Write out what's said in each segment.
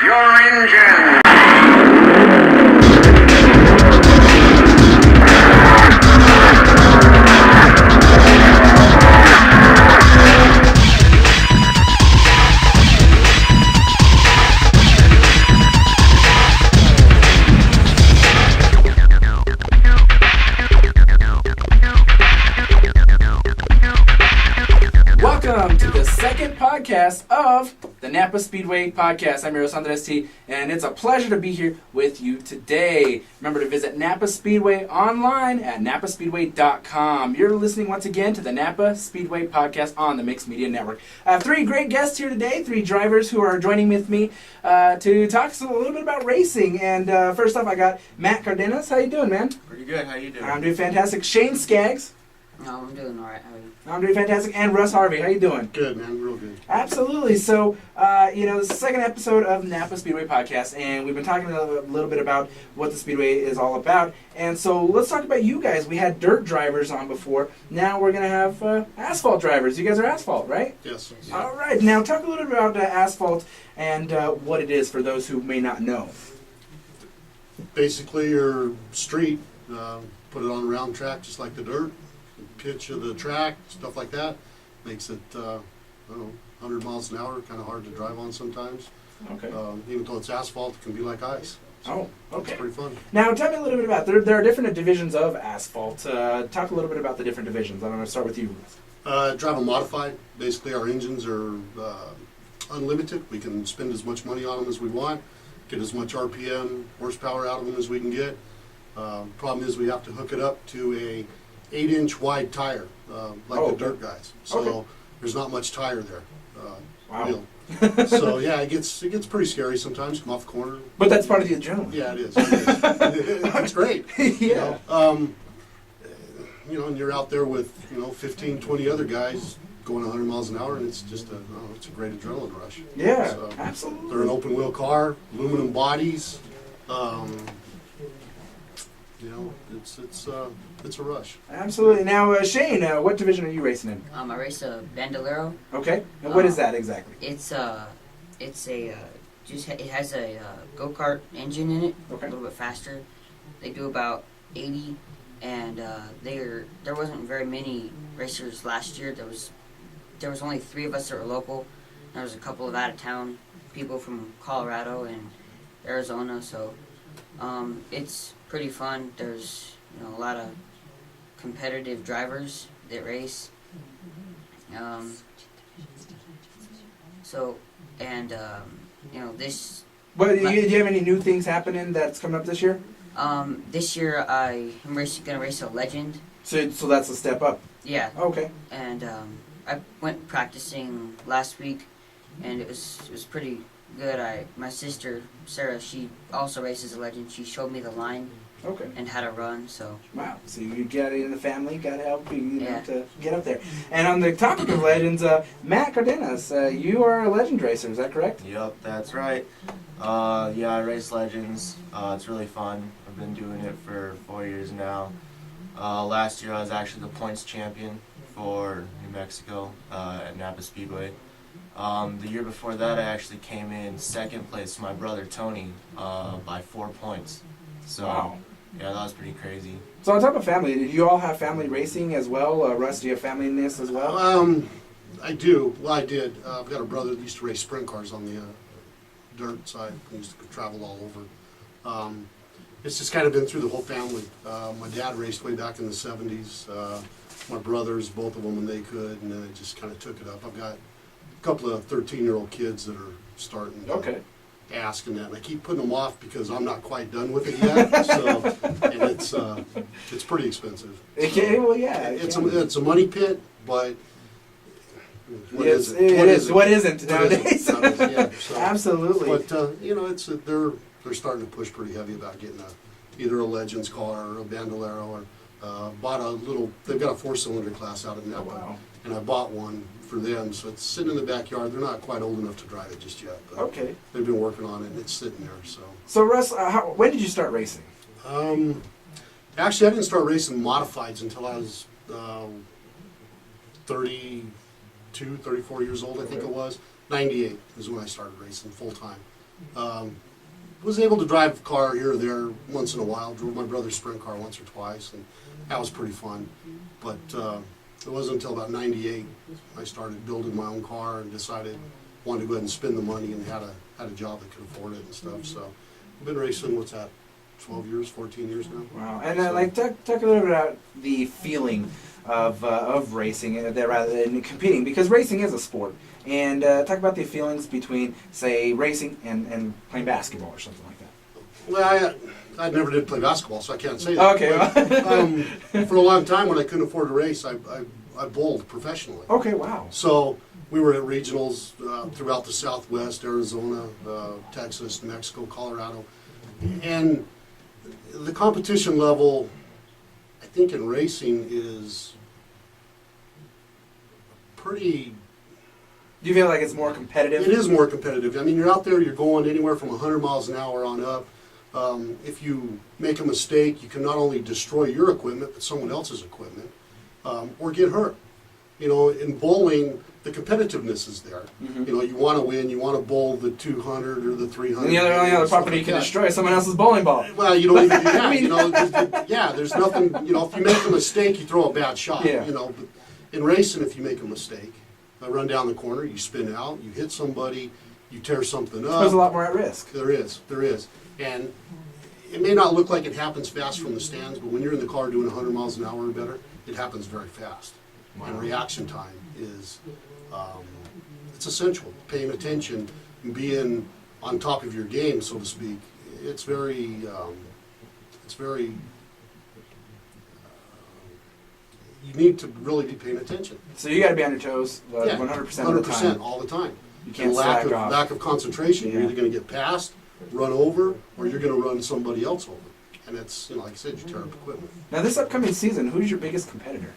your engine. Welcome to the second podcast of the NAPA Speedway podcast. I'm Eros Andres T, and it's a pleasure to be here with you today. Remember to visit NAPA Speedway online at napaspeedway.com. You're listening once again to the NAPA Speedway podcast on the Mixed Media Network. I have three great guests here today, three drivers who are joining with me to talk a little bit about racing. And first off, I got Matt Cardenas. How you doing, man? Pretty good. How you doing? I'm doing fantastic. Shane Skaggs. No, I'm doing all right. How are you? I'm doing fantastic. And Russ Harvey. How you doing? Good, man. Real good. Absolutely. So, this is the second episode of NAPA Speedway Podcast, and we've been talking a little bit about what the Speedway is all about. And so let's talk about you guys. We had dirt drivers on before. Now we're going to have asphalt drivers. You guys are asphalt, right? Yes. All right. Now talk a little bit about asphalt and what it is for those who may not know. Basically, your street, put it on a round track just like the dirt. Pitch of the track, stuff like that, makes it, 100 miles an hour, kind of hard to drive on sometimes. Okay. Even though it's asphalt, it can be like ice. Oh, okay. It's pretty fun. Now tell me a little bit about, there are different divisions of asphalt. Talk a little bit about the different divisions. I'm going to start with you. Drive a modified. Basically, our engines are unlimited. We can spend as much money on them as we want, get as much RPM, horsepower out of them as we can get. Problem is we have to hook it up to a 8-inch wide tire, like the dirt guys. So there's not much tire there. Wow. So yeah, it gets pretty scary sometimes. Come off the corner. But that's part of the adrenaline. Yeah, it is. It's great. Yeah. And you're out there with 15, 20 other guys going 100 miles an hour, and it's just it's a great adrenaline rush. Yeah, so absolutely. They're an open wheel car, aluminum bodies. It's a rush. Absolutely. Now, Shane, what division are you racing in? I race a Bandolero. Okay. And what is that exactly? It has a go-kart engine in it. Okay. A little bit faster. They do about 80, and there wasn't very many racers last year. There was only 3 of us that were local. There was a couple of out-of-town people from Colorado and Arizona. So it's pretty fun. There's a lot of competitive drivers that race. This. Well, do you have any new things happening that's coming up this year? This year I am gonna race a Legend. So that's a step up. Yeah. Okay. And I went practicing last week, and it was pretty good. My sister Sarah, she also races a Legend. She showed me the line. Okay. And how to run, so. Wow. So you got it in the family, got to help you Yeah. to get up there. And on the topic of legends, Matt Cardenas, you are a legend racer, is that correct? Yep, that's right. I race Legends. It's really fun. I've been doing it for 4 years now. Last year I was actually the points champion for New Mexico at NAPA Speedway. The year before that I actually came in second place to my brother Tony by 4 points. So. Wow. Yeah, that was pretty crazy. So on top of family, do you all have family racing as well? Russ, do you have family in this as well? I do. Well, I did. I've got a brother that used to race sprint cars on the dirt side. He used to travel all over. It's just kind of been through the whole family. My dad raced way back in the 70s. My brothers, both of them when they could, and then they just kind of took it up. I've got a couple of 13-year-old kids that are starting to asking that, and I keep putting them off because I'm not quite done with it yet. So, and it's pretty expensive. Okay, well, yeah. It's a money pit, but what Yes, is it is. What isn't nowadays? Yeah, so, Absolutely. But they're starting to push pretty heavy about getting either a Legends car or a Bandolero, or bought a little. They've got a 4-cylinder class out of NAPA, wow. And I bought one for them, so it's sitting in the backyard. They're not quite old enough to drive it just yet, but Okay. they've been working on it, and it's sitting there. So Russ, when did you start racing? Actually, I didn't start racing modifieds until I was 32, 34 years old, I think it was. 98 is when I started racing full time. Was able to drive a car here or there once in a while. Drove my brother's sprint car once or twice, and that was pretty fun. But it wasn't until about '98 I started building my own car and decided wanted to go ahead and spend the money and had a job that could afford it and stuff. So I've been racing. What's that? 12 years, 14 years now. Wow. And talk a little bit about the feeling of racing rather than competing, because racing is a sport. And talk about the feelings between, say, racing and playing basketball or something like that. Well, I never did play basketball, so I can't say that. Okay. But, for a long time, when I couldn't afford to race, I bowled professionally. Okay, wow. So we were at regionals throughout the Southwest, Arizona, Texas, New Mexico, Colorado. And the competition level, I think, in racing is pretty... Do you feel like it's more competitive? It is more competitive. I mean, you're out there, you're going anywhere from 100 miles an hour on up. If you make a mistake, you can not only destroy your equipment, but someone else's equipment, or get hurt. You know, in bowling, the competitiveness is there. Mm-hmm. You know, you want to win, you want to bowl the 200 or the 300. And the only other property you can destroy is someone else's bowling ball. Well, you don't even do that. I mean, you know, there's nothing. You know, if you make a mistake, you throw a bad shot. Yeah. You know, but in racing, if you make a mistake, run down the corner, you spin out, you hit somebody, you tear something up. There's a lot more at risk. There is, and it may not look like it happens fast from the stands, but when you're in the car doing 100 miles an hour or better, it happens very fast. Wow. And reaction time is, it's essential. Paying attention and being on top of your game, so to speak. It's very, you need to really be paying attention. So you got to be on your toes 100% of the time. 100% all the time. You can't And slack off. lack of concentration. Yeah. You're either going to get past, run over, or you're going to run somebody else over. And it's, you know, like I said, you tear up equipment. Now, this upcoming season, who's your biggest competitor?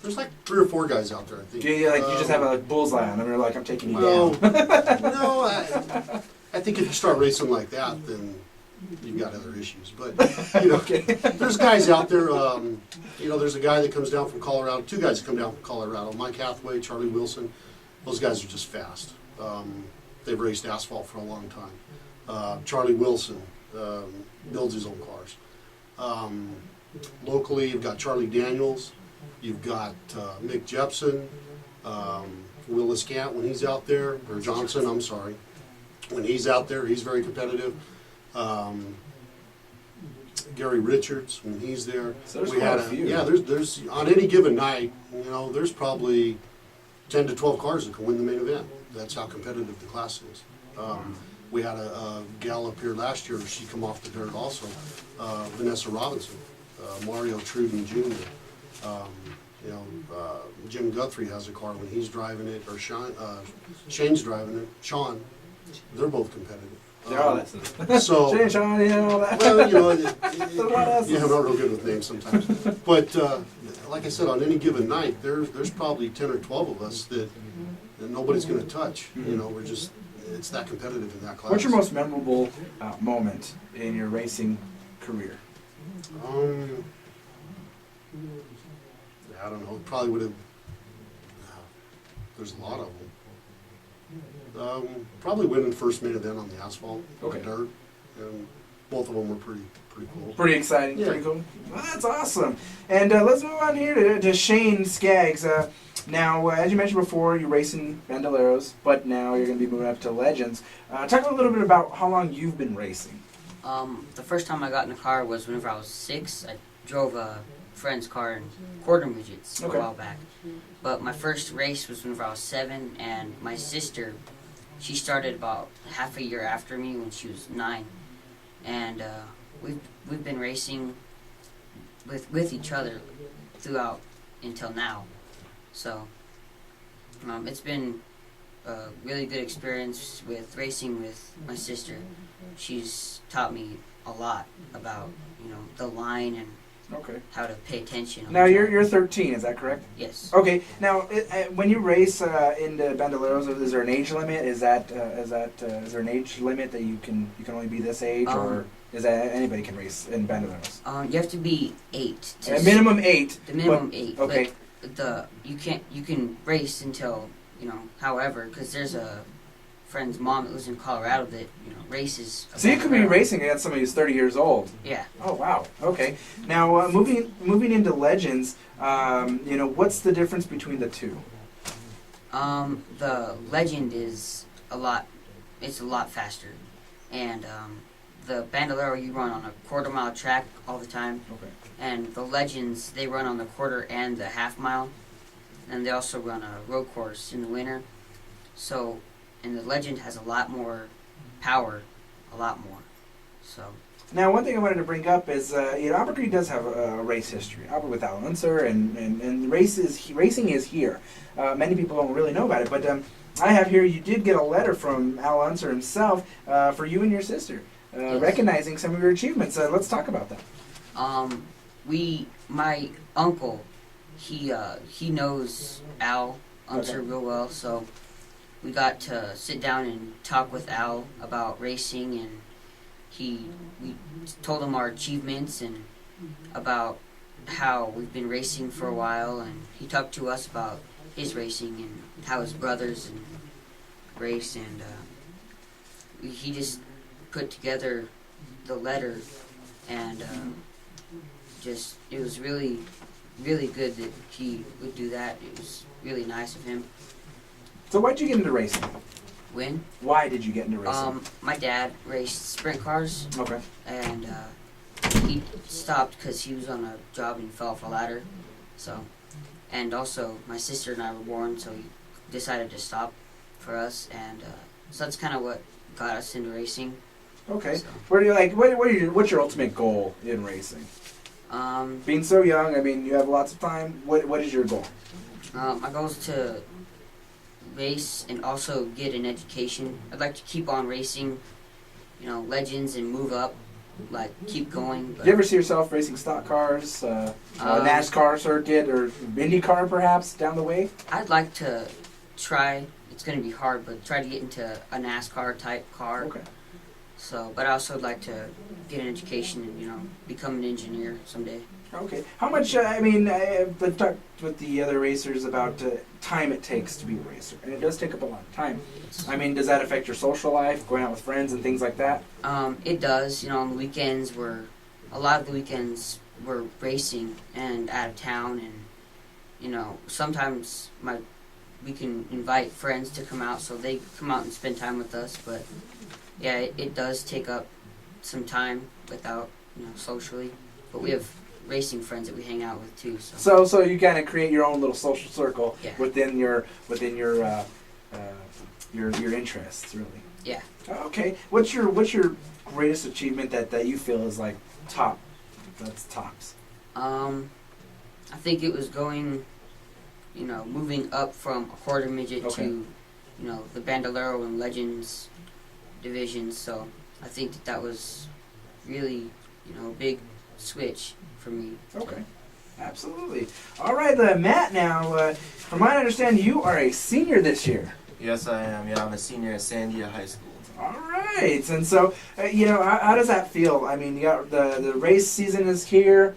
There's like 3 or 4 guys out there, I think. Do you, you just have a bullseye on them, and you're like, I'm taking you No, down? no. I think if you start racing like that, then you've got other issues. But, you know, Okay. there's guys out there. You know, there's a guy that comes down from Colorado. 2 guys that come down from Colorado. Mike Hathaway, Charlie Wilson. Those guys are just fast. They've raced asphalt for a long time. Charlie Wilson builds his own cars. Locally, you've got Charlie Daniels. You've got Mick Jepson, Willis Gant when he's out there, or Johnson, I'm sorry. When he's out there, he's very competitive. Gary Richards, when he's there. So there's quite a few. Yeah, there's on any given night, you know, there's probably 10 to 12 cars that can win the main event. That's how competitive the class is. We had a gal up here last year, she come off the dirt also, Vanessa Robinson, Mario Truden Jr., you know, Jim Guthrie has a car when he's driving it, or Shane's driving it. Sean, they're both competitive. They're all that. So, Shane, Sean, you know, all that. well, you know, Yeah, I'm not real good with names sometimes. But like I said, on any given night, there's probably 10 or 12 of us that nobody's going to touch. You know, it's that competitive in that class. What's your most memorable moment in your racing career? I don't know. Probably would have. There's a lot of them. Probably winning first main event on the asphalt, Okay. the dirt, and both of them were pretty cool. Pretty exciting, Yeah. pretty cool. Well, that's awesome. And let's move on here to Shane Skaggs. Now, as you mentioned before, you're racing Bandoleros, but now you're going to be moving up to Legends. Talk a little bit about how long you've been racing. The first time I got in a car was whenever I was 6. I drove a friend's car in quarter midgets Okay. a while back. But my first race was whenever I was 7, and my sister, she started about half a year after me when she was 9. And we've been racing with each other throughout until now. So it's been a really good experience with racing with my sister. She's taught me a lot about, you know, the line and Okay. how to pay attention. Now, you're 13, is that correct? Yes. Okay. Now, when you race into Bandoleros, is there an age limit? Is there an age limit that you can only be this age, or is that anybody can race in Bandoleros? You have to be 8. A minimum 8. The minimum but, 8. Okay. But you can race until, you know, however, because there's a friend's mom that lives in Colorado that races. So you could be racing against somebody who's 30 years old. Yeah. Oh wow. Okay. Now moving into legends, what's the difference between the two? The legend is it's a lot faster, and the Bandolero you run on a quarter-mile track all the time, Okay. and the legends they run on the quarter and the half-mile, and they also run a road course in the winter. So, and the legend has a lot more power, a lot more. So. Now, one thing I wanted to bring up is, Albuquerque does have a race history. Albert with Al Unser, and racing is here. Many people don't really know about it, but I have here, you did get a letter from Al Unser himself for you and your sister, Yes. recognizing some of your achievements. Let's talk about that. My uncle, he knows Al Unser real well, so we got to sit down and talk with Al about racing, and we told him our achievements and about how we've been racing for a while, and he talked to us about his racing and how his brothers and race, and he just put together the letter, and it was really, really good that he would do that. It was really nice of him. So why'd you get into racing? When? Why did you get into racing? My dad raced sprint cars, Okay. and he stopped because he was on a job and fell off a ladder. So, and also my sister and I were born, so he decided to stop for us, and so that's kind of what got us into racing. Okay. So, Where do you what's your ultimate goal in racing? Being so young, I mean, you have lots of time. What is your goal? my goal is to race and also get an education. I'd like to keep on racing, legends, and move up, like keep going. Do you ever see yourself racing stock cars, NASCAR circuit, or IndyCar perhaps down the way? I'd like to try. It's going to be hard, but try to get into a NASCAR type car. Okay. So, but I also would like to get an education and become an engineer someday. Okay. How much? I've talked with the other racers about time it takes to be a racer, and it does take up a lot of time. I mean, does that affect your social life, going out with friends and things like that? It does. On the weekends, a lot of the weekends we're racing and out of town, and sometimes we can invite friends to come out, so they come out and spend time with us. But yeah, it does take up some time without socially. But we have racing friends that we hang out with too. So you kind of create your own little social circle within your interests, really. Yeah. Okay. What's your greatest achievement that you feel is like top? That's tops. I think it was going, moving up from a quarter midget to, the Bandolero and Legends divisions. So I think that was really, a big switch for me. Okay. Absolutely. All right, Matt, now, from my understanding, you are a senior this year. Yes, I am. Yeah, I'm a senior at Sandia High School. All right. And so, how does that feel? I mean, you got the race season is here.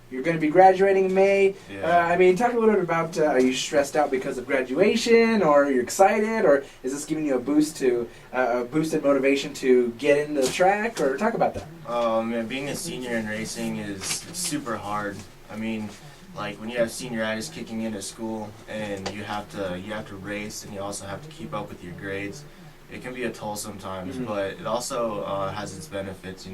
You're going to be graduating in May. Yeah. Talk a little bit about, are you stressed out because of graduation, or are you excited, or is this giving you a boosted motivation to get into the track, or talk about that? Man, being a senior in racing is super hard. I mean, like when you have senioritis kicking into school and you have to race, and you also have to keep up with your grades, it can be a toll sometimes. Mm-hmm. But it also has its benefits.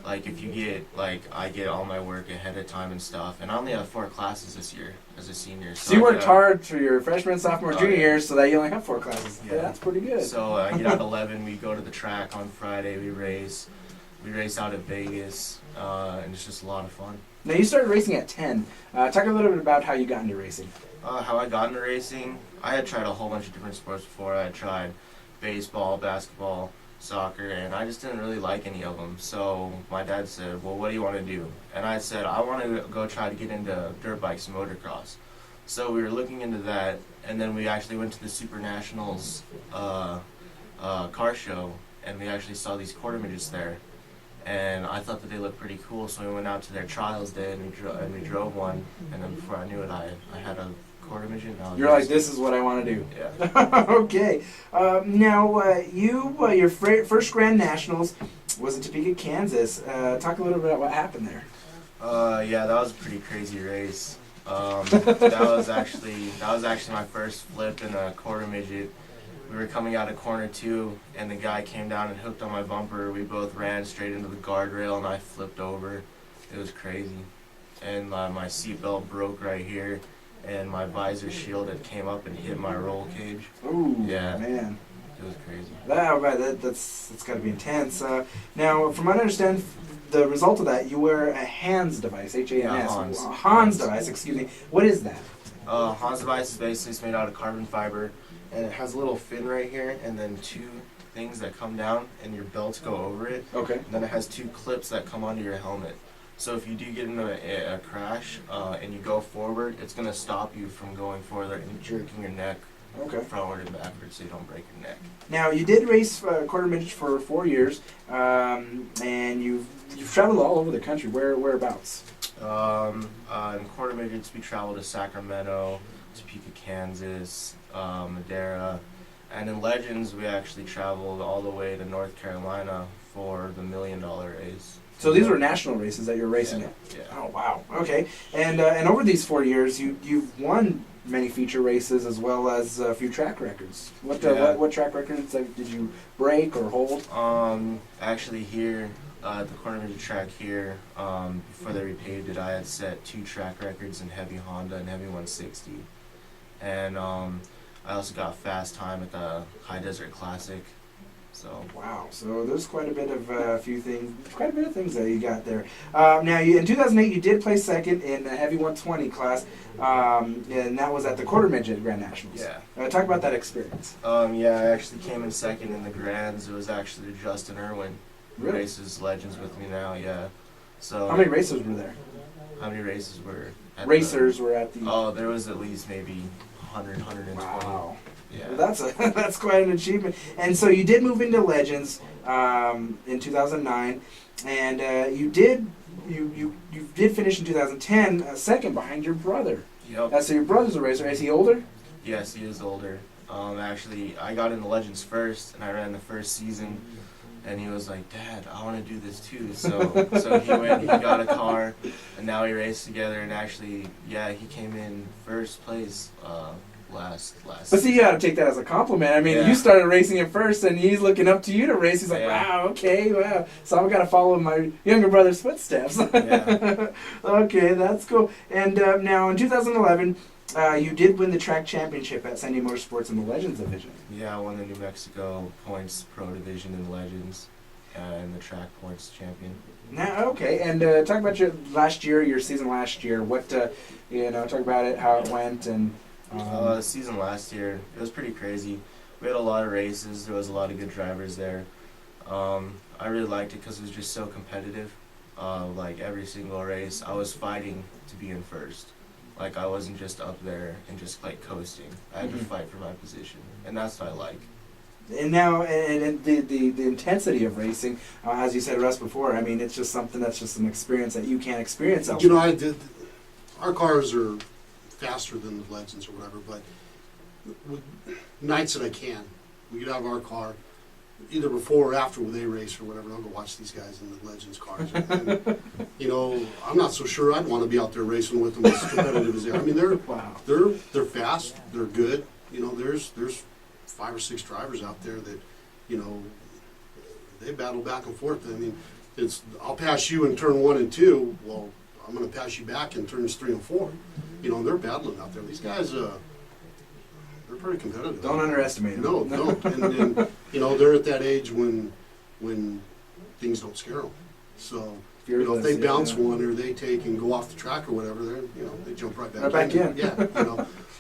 Like if you get, I get all my work ahead of time and stuff, and I only have 4 classes this year as a senior. So you worked hard through your freshman, sophomore, junior yeah. years, so that you only have 4 classes. Yeah. That's pretty good. So I get out at 11, we go to the track on Friday, we race out at Vegas, and it's just a lot of fun. Now you started racing at 10. Talk a little bit about how you got into racing. How I got into racing, I had tried a whole bunch of different sports before. I had tried baseball, basketball, soccer, and I just didn't really like any of them. So my dad said, well, what do you want to do? And I said, I want to go try to get into dirt bikes and motocross. So we were looking into that, and then we actually went to the Super Nationals car show, and we actually saw these quarter midgets there. And I thought that they looked pretty cool, so we went out to their trials day, and we drove one, and then before I knew it, I had a quarter midget. And I was You're like, racing. this is what I want to do. Yeah. Okay. Now, your first Grand Nationals was in Topeka, Kansas. Talk a little bit about what happened there. Yeah, that was a pretty crazy race. That was actually my first flip in a quarter midget. We were coming out of corner 2, and the guy came down and hooked on my bumper. We both ran straight into the guardrail, and I flipped over. It was crazy. And my seatbelt broke right here, and my visor shield had came up and hit my roll cage. Ooh, Yeah. man. It was crazy. That's got to be intense. Now, from what I understand, the result of that, you wear a Hans device, H-A-N-S. Yeah, Hans. Hans device, excuse me. What is that? Hans device is basically it's made out of carbon fiber, and it has a little fin right here, and then 2 things that come down, and your belts go over it. Okay. And then it has 2 clips that come onto your helmet. So if you do get into a crash and you go forward, it's going to stop you from going further and jerking your neck forward and backwards so you don't break your neck. Now, you did race quarter midget for 4 years, and you've traveled all over the country. Whereabouts? In quarter midgets, we traveled to Sacramento, Topeka, Kansas, Madera, and in legends, we actually traveled all the way to North Carolina for the $1 million race. So these were national races that you're racing in. Yeah. Oh wow. Okay. And over these 4 years, you've won many feature races as well as a few track records. What track records did you break or hold? Actually here at the corner midget track here, before they repaved it, I had set 2 track records in heavy Honda and heavy 160, and I also got fast time at the High Desert Classic. So wow, so there's quite a bit of things that you got there. Now, in 2008, you did place second in the heavy 120 class, and that was at the quarter midget Grand Nationals. Yeah. Talk about that experience. Yeah, I actually came in second in the Grands. It was actually Justin Irwin, who Really? races legends with me now. Yeah. So How many racers were there? How many races were? Were at the. Oh, there was at least maybe 100, 120. Wow. Yeah. Well, that's quite an achievement. And so you did move into Legends in 2009, and you did finish in 2010 second behind your brother. Yep. So your brother's a racer. Is he older? Yes, he is older. Actually, I got into Legends first, and I ran the first season, and he was like, "Dad, I want to do this too." So he went, he got a car, and now we race together. And actually, yeah, he came in first place last. But see, you got to take that as a compliment. I mean, Yeah. you started racing at first, and he's looking up to you to race. He's like, Yeah. wow, okay, wow. So I've got to follow in my younger brother's footsteps. Yeah. Okay, that's cool. And now in 2011, you did win the track championship at San Diego Motorsports in the Legends division. Yeah, I won the New Mexico Points Pro Division in Legends, and the track points champion. Now, okay, and talk about your season last year. What, talk about it, how it went, and... Season last year, it was pretty crazy. We had a lot of races. There was a lot of good drivers there. I really liked it because it was just so competitive. Like every single race, I was fighting to be in first. Like I wasn't just up there and just like coasting. I had to fight for my position, and that's what I like. And now, and the intensity of racing, as you said, Russ, before, I mean, it's just something that's just an experience that you can't experience elsewhere. Our cars are faster than the Legends or whatever, but nights that I can, we get out of our car, either before or after they race or whatever, and I'll go watch these guys in the Legends cars. And, I'm not so sure I'd want to be out there racing with them as competitive as they are. I mean, they're fast, they're good. There's 5 or 6 drivers out there that, they battle back and forth. I mean, I'll pass you in turn 1 and 2. Well, I'm going to pass you back in turns 3 and 4. They're battling out there. These guys, they're pretty competitive. Don't underestimate them. No, don't. And they're at that age when things don't scare them. So, if they bounce one or they take and go off the track or whatever, they jump right back in. Yeah,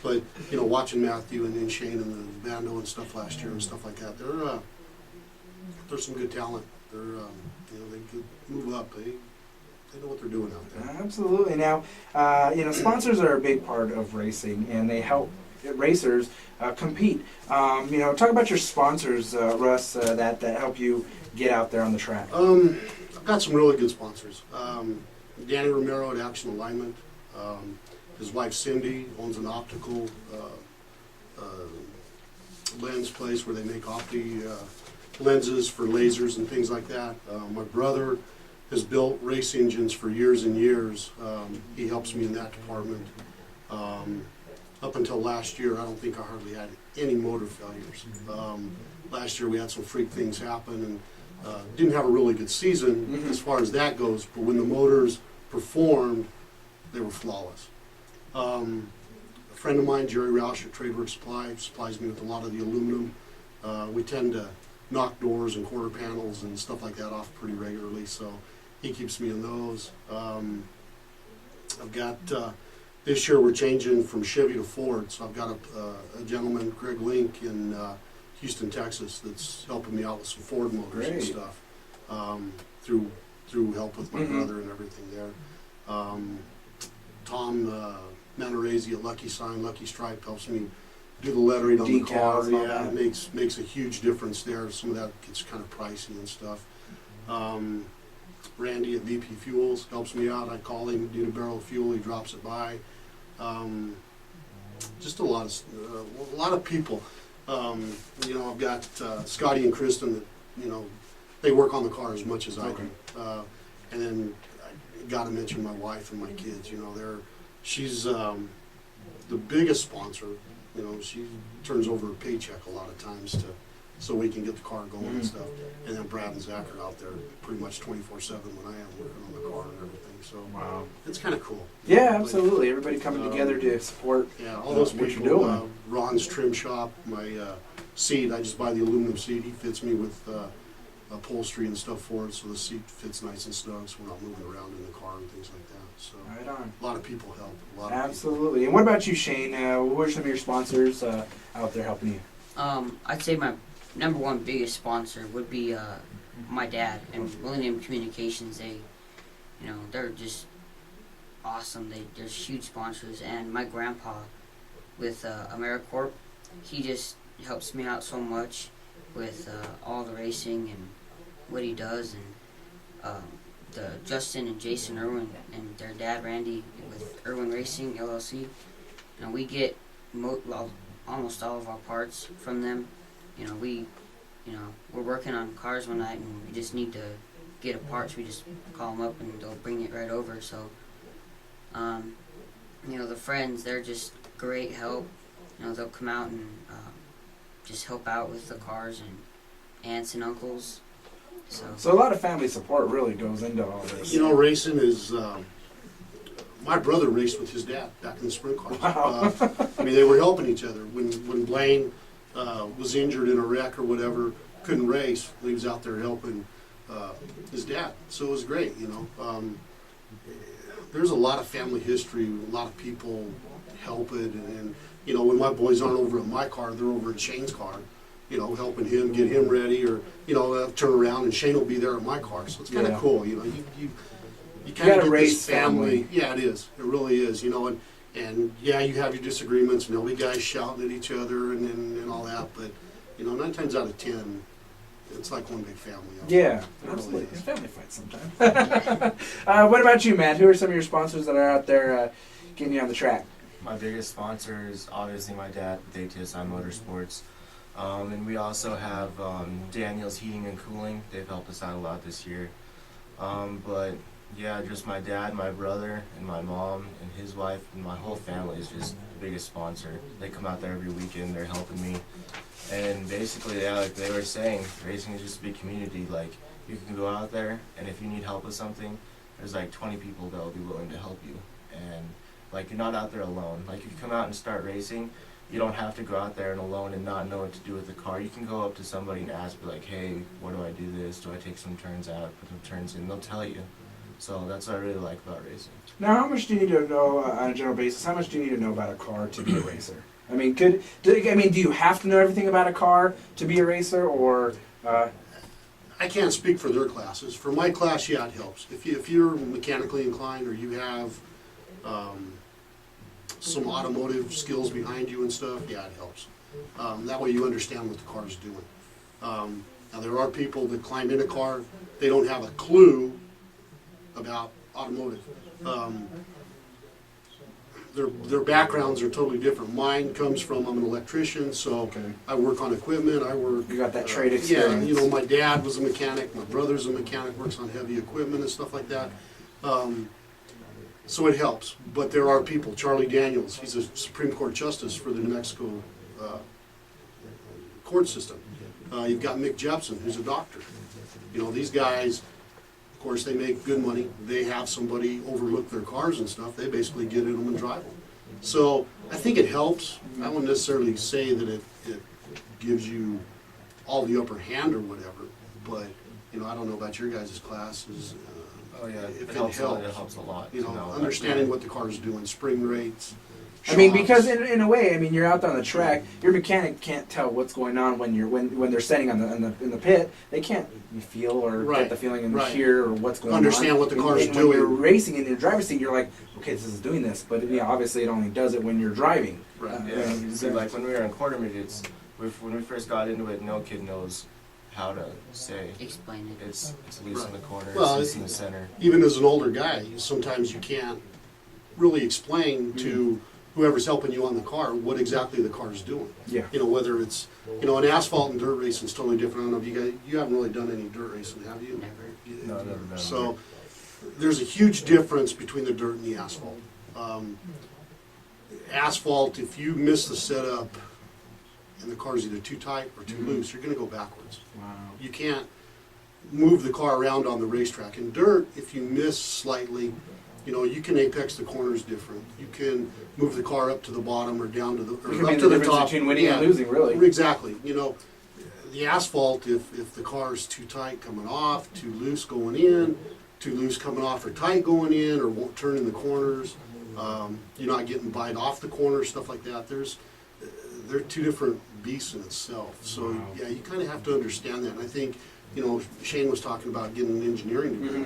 But, watching Matthew and Shane and the Bando and stuff last year and stuff like that, they're some good talent. They could move up. They know what they're doing out there. Absolutely. Now, sponsors are a big part of racing, and they help racers compete. Talk about your sponsors, Russ, that help you get out there on the track. I've got some really good sponsors. Danny Romero at Action Alignment. His wife Cindy owns an optical lens place where they make opti lenses for lasers and things like that. My brother has built race engines for years and years. He helps me in that department. Up until last year, I don't think I hardly had any motor failures. Last year we had some freak things happen and didn't have a really good season as far as that goes, but when the motors performed, they were flawless. A friend of mine, Jerry Roush at Tradework Supply, supplies me with a lot of the aluminum. We tend to knock doors and quarter panels and stuff like that off pretty regularly, so he keeps me in those. I've got, this year we're changing from Chevy to Ford, so I've got a gentleman, Greg Link, in Houston, Texas, that's helping me out with some Ford motors and stuff, through help with my brother and everything there. Tom Manarese at Lucky Sign, Lucky Stripe helps me do the lettering on the car. Decals, Yeah, it makes a huge difference there. Some of that gets kind of pricey and stuff. Randy at VP Fuels helps me out. I call him, need a barrel of fuel, he drops it by. Just a lot of people. I've got Scotty and Kristen that, they work on the car as much as I do. And then I got to mention my wife and my kids. She's the biggest sponsor. She turns over her paycheck a lot of times so we can get the car going and stuff. And then Brad and Zach are out there pretty much 24/7 when I am working on the car and everything. So wow, it's kind of cool. Yeah, absolutely. Everybody coming together to support. Yeah, all those what people. you're doing. Ron's trim shop, my seat. I just buy the aluminum seat. He fits me with upholstery and stuff for it, so the seat fits nice and snug, so we're not moving around in the car and things like that. So Right on. a lot of people help. Absolutely. And what about you, Shane? Who are some of your sponsors out there helping you? I'd say my number one biggest sponsor would be my dad and Millennium Communications. They're just awesome. They're huge sponsors. And my grandpa with AmeriCorp, he just helps me out so much with all the racing and what he does. And the Justin and Jason Irwin and their dad Randy with Irwin Racing LLC. We get almost all of our parts from them. We're working on cars one night and we just need to get a part, so we just call them up and they'll bring it right over. So, the friends, they're just great help. They'll come out and just help out with the cars, and aunts and uncles. So a lot of family support really goes into all this. Racing is. My brother raced with his dad back in the sprint cars. Wow. They were helping each other. When Blaine was injured in a wreck or whatever, couldn't race, he was out there helping his dad. So it was great, There's a lot of family history, a lot of people help it. And when my boys aren't over at my car, they're over at Shane's car, helping him, get him ready, or, turn around and Shane will be there at my car. So it's kind of cool, You kind of get race this family. Yeah, it is. It really is. And yeah, you have your disagreements, and there'll be guys shouting at each other and all that. But 9 times out of 10, it's like one big family. Yeah, absolutely. It's family fights sometimes. What about you, Matt? Who are some of your sponsors that are out there getting you on the track? My biggest sponsor is obviously my dad with ATSI Motorsports. And we also have Daniel's Heating and Cooling. They've helped us out a lot this year. But yeah, just my dad, my brother, and my mom, and his wife, and my whole family is just the biggest sponsor. They come out there every weekend, they're helping me. And basically, yeah, like they were saying, racing is just a big community. Like, you can go out there, and if you need help with something, there's like 20 people that will be willing to help you. And like, you're not out there alone. Like, if you come out and start racing, you don't have to go out there and alone and not know what to do with the car. You can go up to somebody and ask, like, hey, what do I do this? Do I take some turns out, put some turns in? They'll tell you. So that's what I really like about racing. Now, how much do you need to know on a general basis? How much do you need to know about a car to be a racer? Do you have to know everything about a car to be a racer, or? I can't speak for their classes. For my class, yeah, it helps. If you're mechanically inclined or you have some automotive skills behind you and stuff, yeah, it helps. That way you understand what the car's doing. Now, there are people that climb in a car, they don't have a clue about automotive. their backgrounds are totally different. Mine comes from, I'm an electrician, so Okay. I work on equipment, I work. You got that trade Yeah, experience. you know, my dad was a mechanic, my brother's a mechanic, works on heavy equipment and stuff like that. So it helps, but there are people, Charlie Daniels, he's a Supreme Court Justice for the New Mexico court system. You've got Mick Jepson, who's a doctor. You know, these guys, of course, they make good money. They have somebody overlook their cars and stuff. They basically get in them and drive them. So I think it helps. I wouldn't necessarily say that it gives you all the upper hand or whatever, but, you know, I don't know about your guys' classes. Oh yeah, If it it helps. helps, It helps a lot. You to know, that. understanding what the car's doing, spring rates. I mean, shocks. because in a way, I mean, you're out on the track. Your mechanic can't tell what's going on when they're standing in the pit. They can't feel or Right, get the feeling and right. hear or what's going on. Understand what the car's and when you're doing. racing in your driver's seat, you're like, okay, this is doing this, but yeah, obviously it only does it when you're driving. Right. Yeah. and- See, like when we were in quarter midgets, when we first got into it, no kid knows how to say Explain it. it's loose in the corner, Well, it's loose in the center. Even as an older guy, sometimes you can't really explain to whoever's helping you on the car what exactly the car's doing. Yeah. You know, whether it's, you know, an asphalt and dirt racing is totally different. I don't know if you haven't really done any dirt racing, have you? Never. No, I've never done So there's a huge difference between the dirt and the asphalt. Asphalt, if you miss the setup and the car's either too tight or too loose, you're going to go backwards. Wow. You can't move the car around on the racetrack. In dirt, if you miss slightly, you know, you can apex the corners different. You can move the car up to the bottom or down to the, It or could up be to the the difference top. between winning and Yeah. losing, really. Exactly. You know, the asphalt, if the car's too tight coming off, too loose going in, too loose coming off or tight going in, or won't turn in the corners, you're not getting bite off the corner, stuff like that. They're two different beasts in itself. So Wow. yeah, you kind of have to understand that. And I think, you know, Shane was talking about getting an engineering degree.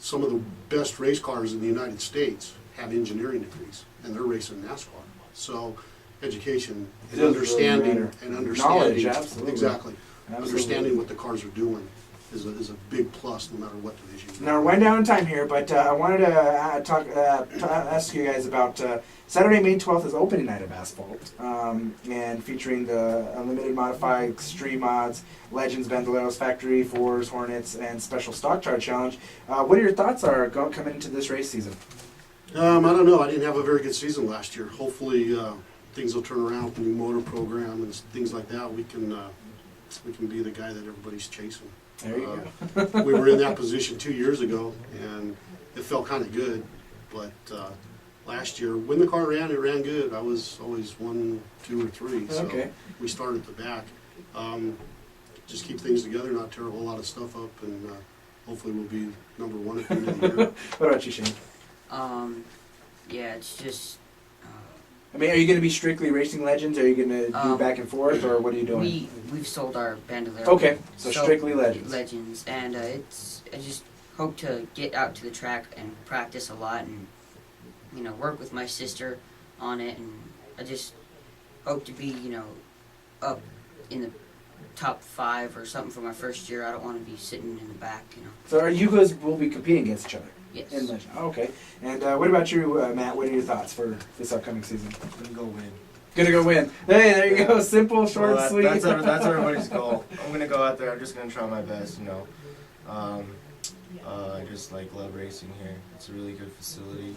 Some of the best race cars in the United States have engineering degrees, and they're racing NASCAR. So education It and does really understanding matter. and understanding Knowledge, absolutely. exactly. Absolutely. Understanding what the cars are doing is a big plus, no matter what division. Now we're winding down in time here, but I wanted to ask you guys about Saturday, May 12th is opening night of Asphalt, and featuring the Unlimited Modified Extreme Mods, Legends, Bandoleros, Factory, Fours, Hornets, and Special Stock Car Challenge. What are your thoughts coming into this race season? I don't know. I didn't have a very good season last year. Hopefully, things will turn around with the new motor program and things like that. We can be the guy that everybody's chasing. There you go. We were in that position 2 years ago, and it felt kind of good. But last year, when the car ran, it ran good. I was always 1, 2, or 3. So Okay. we started at the back. Just keep things together, not tear a whole lot of stuff up, and hopefully we'll be number 1 at the end of the year. What about you, Shane? Yeah, it's just I mean, are you going to be strictly racing Legends? Are you going to do back and forth, or what are you doing? we've sold our Bandolero. Okay, so strictly Legends. Legends, and I just hope to get out to the track and practice a lot, and work with my sister on it, and I just hope to be up in the top 5 or something for my first year. I don't want to be sitting in the back. So are you guys will be competing against each other? Yes. In Legend. Oh, okay. And what about you, Matt? What are your thoughts for this upcoming season? I'm gonna go win. Gonna go win. Hey, there you go. Simple, short, Well, sweet. that's everybody's goal. I'm gonna go out there. I'm just gonna try my best. I just love racing here. It's a really good facility.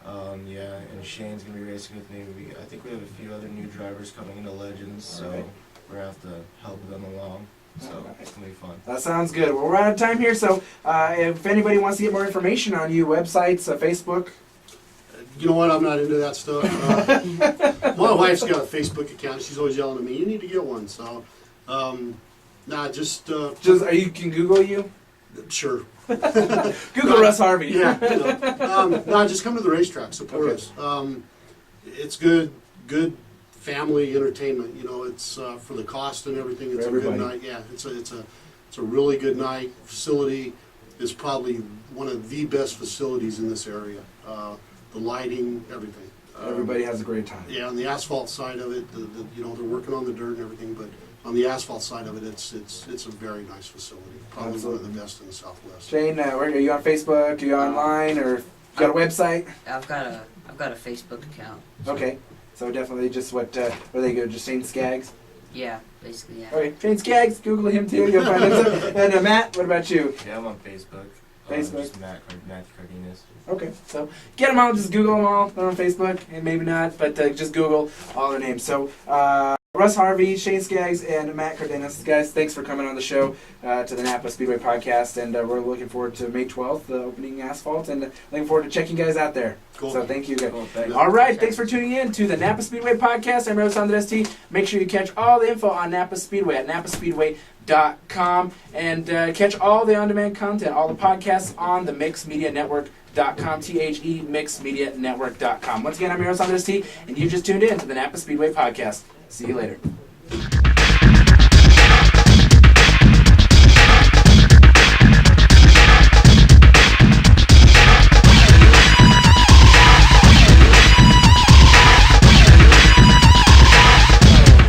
Yeah, and Shane's gonna be racing with me. I think we have a few other new drivers coming into Legends, so Okay. we're gonna have to help them along. So it's gonna be fun. That sounds good. Well, we're out of time here, so if anybody wants to get more information on you, websites, Facebook. You know what? I'm not into that stuff. My wife's got a Facebook account. She's always yelling at me, "You need to get one." So, Just you can Google you. sure. Google Russ Harvey. Yeah. No, just come to the racetrack. Support Okay. us. It's good family entertainment. It's for the cost and everything. It's For a good everybody. night. Yeah, it's a really good night. Facility is probably one of the best facilities in this area. The lighting, everything. Everybody has a great time. Yeah, on the asphalt side of it, they're working on the dirt and everything, but on the asphalt side of it, it's a very nice facility. Probably one of the best in the Southwest. Shane, where are you on Facebook? Are you online or got a website? I've got a Facebook account. Okay. So definitely just what are they good? Just Shane Skaggs? Yeah, basically, yeah. Okay, Shane Skaggs, Google him too, you'll find him. And Matt, what about you? Yeah, I'm on Facebook. Facebook? Just Matthew Cardenas. Okay, so get them all, just Google them all. They're on Facebook, and maybe not, but just Google all their names. So, Russ Harvey, Shane Skaggs, and Matt Cardenas. Guys, thanks for coming on the show to the NAPA Speedway podcast, and we're looking forward to May 12th, the opening asphalt, and looking forward to checking you guys out there. Cool. So thank you guys. Cool, thanks. All right, thanks for tuning in to the NAPA Speedway podcast. I'm Rose Andres T. Make sure you catch all the info on NAPA Speedway at napaspeedway.com, and catch all the on-demand content, all the podcasts on the mixmedianetwork.com, THE mixmedianetwork.com. Once again, I'm Rose Andres T, and you just tuned in to the NAPA Speedway podcast. See you later.